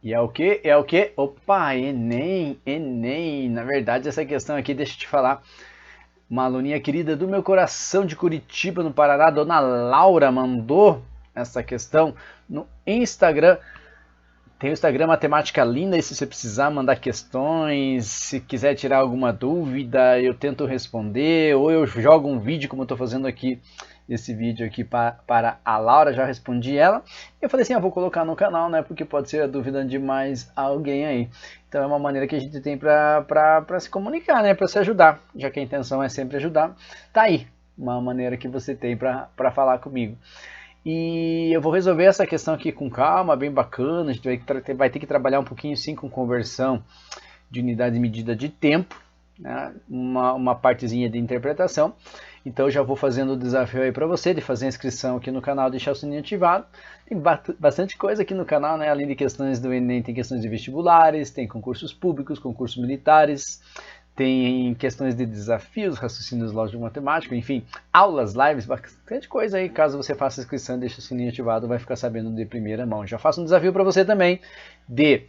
E é o que? É o que? Opa, Enem, Enem. Na verdade, essa questão aqui, deixa eu te falar. Uma aluninha querida do meu coração de Curitiba, no Paraná, Dona Laura, mandou essa questão no Instagram. Tem o Instagram Matemática Linda, e se você precisar mandar questões, se quiser tirar alguma dúvida, eu tento responder, ou eu jogo um vídeo, como eu estou fazendo aqui, esse vídeo aqui para a Laura, já respondi ela. Eu falei assim, vou colocar no canal, né, porque pode ser a dúvida de mais alguém aí. Então é uma maneira que a gente tem para se comunicar, né, para se ajudar, já que a intenção é sempre ajudar. Tá aí, uma maneira que você tem para falar comigo. E eu vou resolver essa questão aqui com calma, bem bacana. A gente vai ter que trabalhar um pouquinho sim com conversão de unidade de medida de tempo, né? Uma partezinha de interpretação. Então eu já vou fazendo o desafio aí para você de fazer a inscrição aqui no canal, deixar o sininho ativado. Tem bastante coisa aqui no canal, né? Além de questões do Enem, tem questões de vestibulares, tem concursos públicos, concursos militares, tem questões de desafios, raciocínios lógico matemático, enfim, aulas, lives, bastante coisa aí. Caso você faça a inscrição e deixe o sininho ativado, vai ficar sabendo de primeira mão. Já faço um desafio para você também de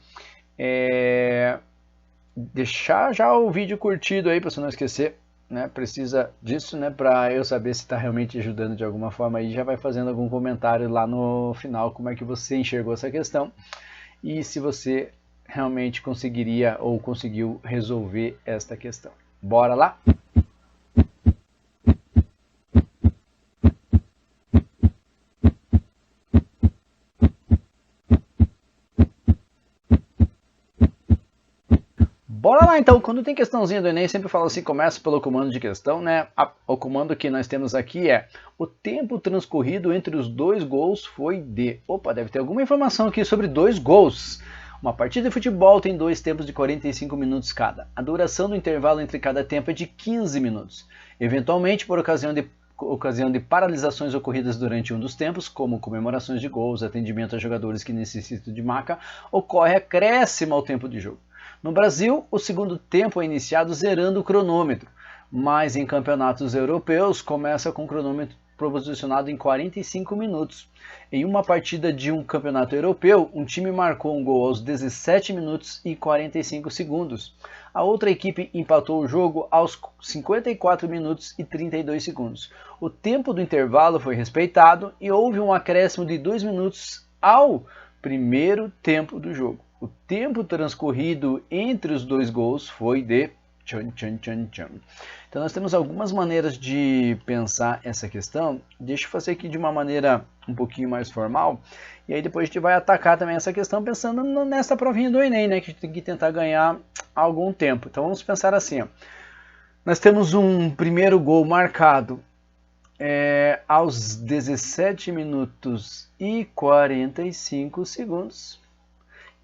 deixar já o vídeo curtido aí para você não esquecer, né? Precisa disso, né? Para eu saber se está realmente ajudando de alguma forma aí. Já vai fazendo algum comentário lá no final como é que você enxergou essa questão e se você realmente conseguiria ou conseguiu resolver esta questão. Bora lá? Bora lá então, quando tem questãozinha do Enem, sempre falo assim, começa pelo comando de questão, né? O comando que nós temos aqui é: o tempo transcorrido entre os dois gols foi de... Opa, deve ter alguma informação aqui sobre dois gols. Uma partida de futebol tem dois tempos de 45 minutos cada. A duração do intervalo entre cada tempo é de 15 minutos. Eventualmente, por ocasião de paralisações ocorridas durante um dos tempos, como comemorações de gols, atendimento a jogadores que necessitam de maca, ocorre acréscimo ao tempo de jogo. No Brasil, o segundo tempo é iniciado zerando o cronômetro, mas em campeonatos europeus começa com o cronômetro posicionado em 45 minutos. Em uma partida de um campeonato europeu, um time marcou um gol aos 17 minutos e 45 segundos. A outra equipe empatou o jogo aos 54 minutos e 32 segundos. O tempo do intervalo foi respeitado e houve um acréscimo de 2 minutos ao primeiro tempo do jogo. O tempo transcorrido entre os dois gols foi de... Tchan, tchan, tchan, tchan. Então nós temos algumas maneiras de pensar essa questão. Deixa eu fazer aqui de uma maneira um pouquinho mais formal. E aí depois a gente vai atacar também essa questão pensando nessa provinha do Enem, né? Que a gente tem que tentar ganhar algum tempo. Então vamos pensar assim, ó. Nós temos um primeiro gol marcado aos 17 minutos e 45 segundos.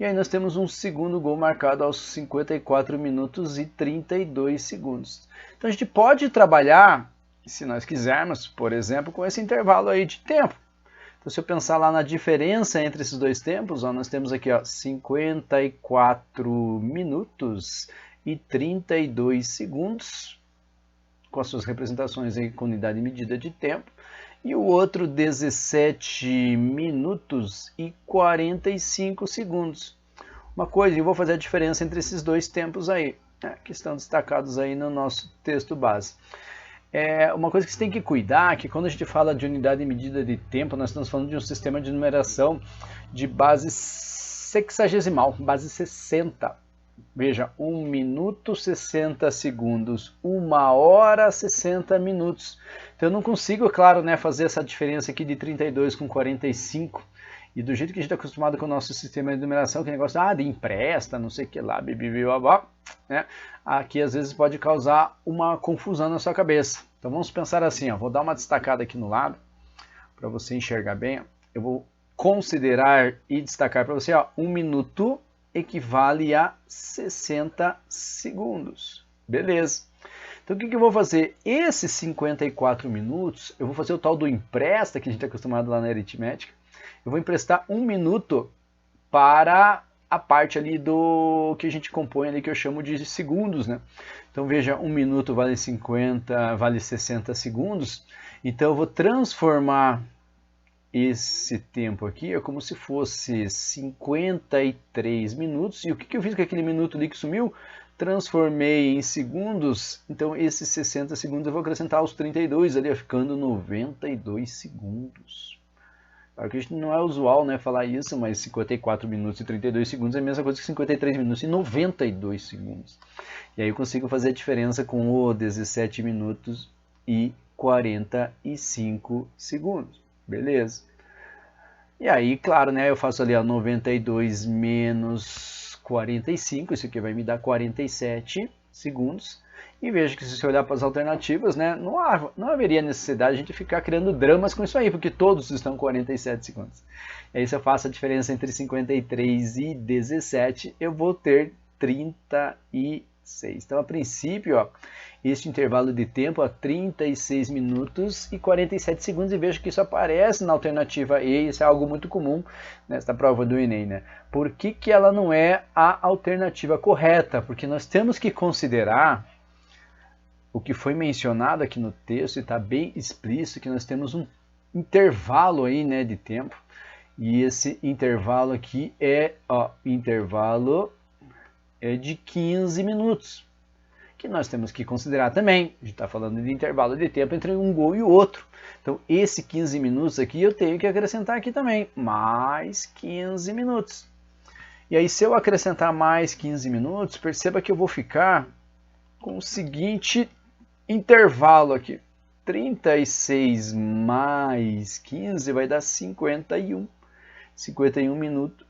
E aí nós temos um segundo gol marcado aos 54 minutos e 32 segundos. Então a gente pode trabalhar, se nós quisermos, por exemplo, com esse intervalo aí de tempo. Então se eu pensar lá na diferença entre esses dois tempos, nós temos aqui 54 minutos e 32 segundos, com as suas representações aí com unidade medida de tempo. E o outro 17 minutos e 45 segundos. Uma coisa, eu vou fazer a diferença entre esses dois tempos aí, que estão destacados aí no nosso texto base. Uma coisa que você tem que cuidar, que quando a gente fala de unidade de medida de tempo, nós estamos falando de um sistema de numeração de base sexagesimal, base 60. Veja, 1 minuto 60 segundos, 1 hora 60 minutos. Então eu não consigo, claro, né, fazer essa diferença aqui de 32 com 45. E do jeito que a gente está acostumado com o nosso sistema de numeração, que é negócio de empresta, não sei o que lá, né? Aqui às vezes pode causar uma confusão na sua cabeça. Então vamos pensar assim, vou dar uma destacada aqui no lado, para você enxergar bem. Eu vou considerar e destacar para você, 1 minuto equivale a 60 segundos. Beleza. Então o que eu vou fazer? Esses 54 minutos, eu vou fazer o tal do empresta, que a gente está acostumado lá na aritmética. Eu vou emprestar 1 minuto para a parte ali do que a gente compõe ali, que eu chamo de segundos, né? Então veja, 1 minuto vale 50, vale 60 segundos. Então eu vou transformar esse tempo aqui é como se fosse 53 minutos. E o que eu fiz com aquele minuto ali que sumiu? Transformei em segundos. Então esses 60 segundos eu vou acrescentar aos 32 ali, ficando 92 segundos. Claro que a gente não é usual, né, falar isso, mas 54 minutos e 32 segundos é a mesma coisa que 53 minutos e 92 segundos. E aí eu consigo fazer a diferença com o 17 minutos e 45 segundos. Beleza. E aí, claro, né, eu faço ali 92 menos 45, isso aqui vai me dar 47 segundos. E vejo que se você olhar para as alternativas, né, não haveria necessidade de a gente ficar criando dramas com isso aí, porque todos estão 47 segundos. E aí se eu faço a diferença entre 53 e 17, eu vou ter 36. Então, a princípio, ó, este intervalo de tempo é 36 minutos e 47 segundos, e vejo que isso aparece na alternativa E, isso é algo muito comum nesta prova do Enem, né? Por que que ela não é a alternativa correta? Porque nós temos que considerar o que foi mencionado aqui no texto, e está bem explícito que nós temos um intervalo aí, né, de tempo, e esse intervalo aqui é, ó, intervalo é de 15 minutos, que nós temos que considerar também. A gente está falando de intervalo de tempo entre um gol e o outro. Então, esse 15 minutos aqui eu tenho que acrescentar aqui também, mais 15 minutos. E aí, se eu acrescentar mais 15 minutos, perceba que eu vou ficar com o seguinte intervalo aqui. 36 mais 15 vai dar 51. 51 minutos.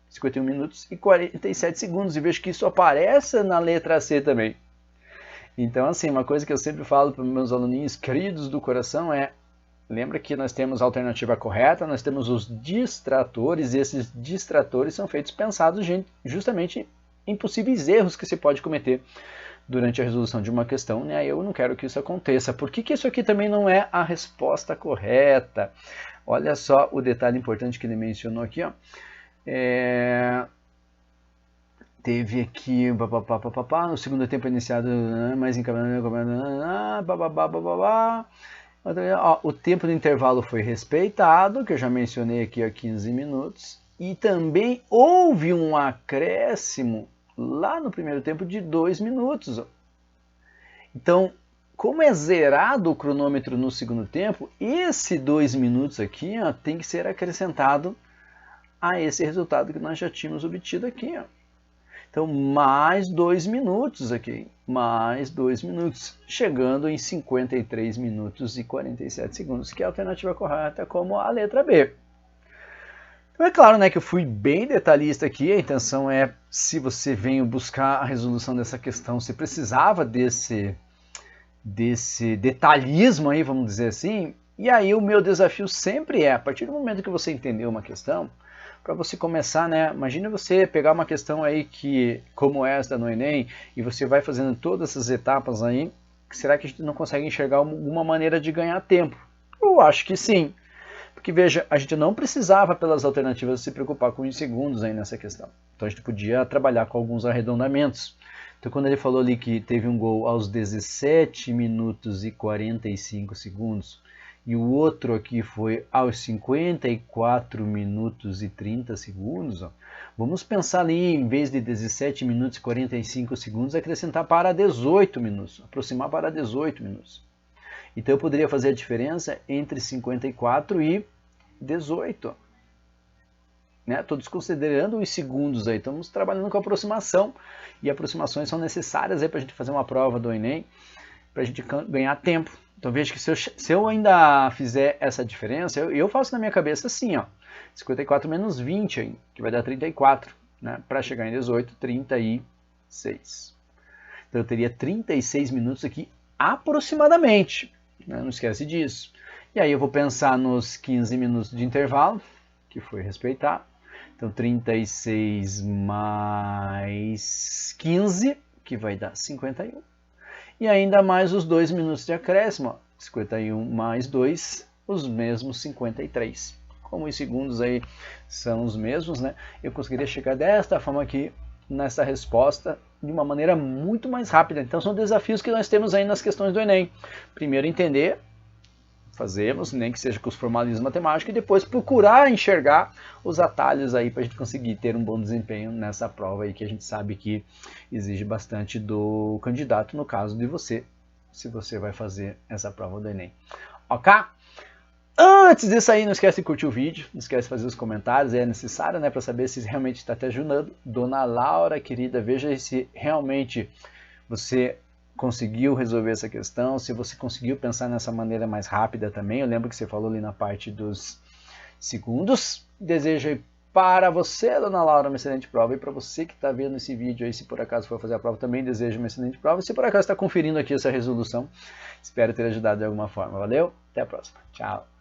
51 minutos e 47 segundos, e vejo que isso aparece na letra C também. Então, assim, uma coisa que eu sempre falo para os meus aluninhos queridos do coração é: lembra que nós temos a alternativa correta, nós temos os distratores, e esses distratores são feitos pensados justamente em possíveis erros que se pode cometer durante a resolução de uma questão, né? Eu não quero que isso aconteça. Por que que isso aqui também não é a resposta correta? Olha só o detalhe importante que ele mencionou aqui, ó. Teve aqui no segundo tempo iniciado, mais encaminhado, o tempo do intervalo foi respeitado, que eu já mencionei aqui há 15 minutos, e também houve um acréscimo lá no primeiro tempo de 2 minutos. Então, como é zerado o cronômetro no segundo tempo, esse 2 minutos aqui, ó, tem que ser acrescentado a esse resultado que nós já tínhamos obtido aqui, ó. Então, mais 2 minutos aqui, mais 2 minutos, chegando em 53 minutos e 47 segundos, que é a alternativa correta, como a letra B. Então, é claro, né, que eu fui bem detalhista aqui, a intenção é, se você veio buscar a resolução dessa questão, você precisava desse detalhismo aí, vamos dizer assim, e aí o meu desafio sempre é, a partir do momento que você entendeu uma questão, para você começar, né? Imagine você pegar uma questão aí que, como esta no Enem, e você vai fazendo todas essas etapas aí, será que a gente não consegue enxergar alguma maneira de ganhar tempo? Eu acho que sim. Porque veja, a gente não precisava pelas alternativas se preocupar com os segundos aí nessa questão. Então a gente podia trabalhar com alguns arredondamentos. Então quando ele falou ali que teve um gol aos 17 minutos e 45 segundos, e o outro aqui foi aos 54 minutos e 30 segundos, ó. Vamos pensar ali, em vez de 17 minutos e 45 segundos, acrescentar para 18 minutos, aproximar para 18 minutos. Então eu poderia fazer a diferença entre 54 e 18. Né? Estou desconsiderando os segundos aí, estamos trabalhando com aproximação, e aproximações são necessárias para a gente fazer uma prova do Enem, para a gente ganhar tempo. Então veja que se eu ainda fizer essa diferença, eu faço na minha cabeça assim, ó, 54 menos 20, aí, que vai dar 34, né? Para chegar em 18, 36. Então eu teria 36 minutos aqui aproximadamente, né? Não esquece disso. E aí eu vou pensar nos 15 minutos de intervalo, que foi respeitado. Então 36 mais 15, que vai dar 51. E ainda mais os 2 minutos de acréscimo, ó, 51 mais 2, os mesmos 53. Como os segundos aí são os mesmos, né? Eu conseguiria chegar desta forma aqui, nessa resposta, de uma maneira muito mais rápida. Então são desafios que nós temos aí nas questões do Enem. Primeiro entender, fazemos, nem que seja com os formalismos matemáticos, e depois procurar enxergar os atalhos aí para a gente conseguir ter um bom desempenho nessa prova aí que a gente sabe que exige bastante do candidato, no caso de você, se você vai fazer essa prova do Enem. Ok? Antes disso aí, não esquece de curtir o vídeo, não esquece de fazer os comentários, é necessário, né, para saber se realmente está te ajudando. Dona Laura, querida, veja se realmente você conseguiu resolver essa questão, se você conseguiu pensar nessa maneira mais rápida também. Eu lembro que você falou ali na parte dos segundos. Desejo aí para você, Dona Laura, uma excelente prova. E para você que está vendo esse vídeo aí, se por acaso for fazer a prova, também desejo uma excelente prova. E se por acaso está conferindo aqui essa resolução, espero ter ajudado de alguma forma. Valeu, até a próxima. Tchau.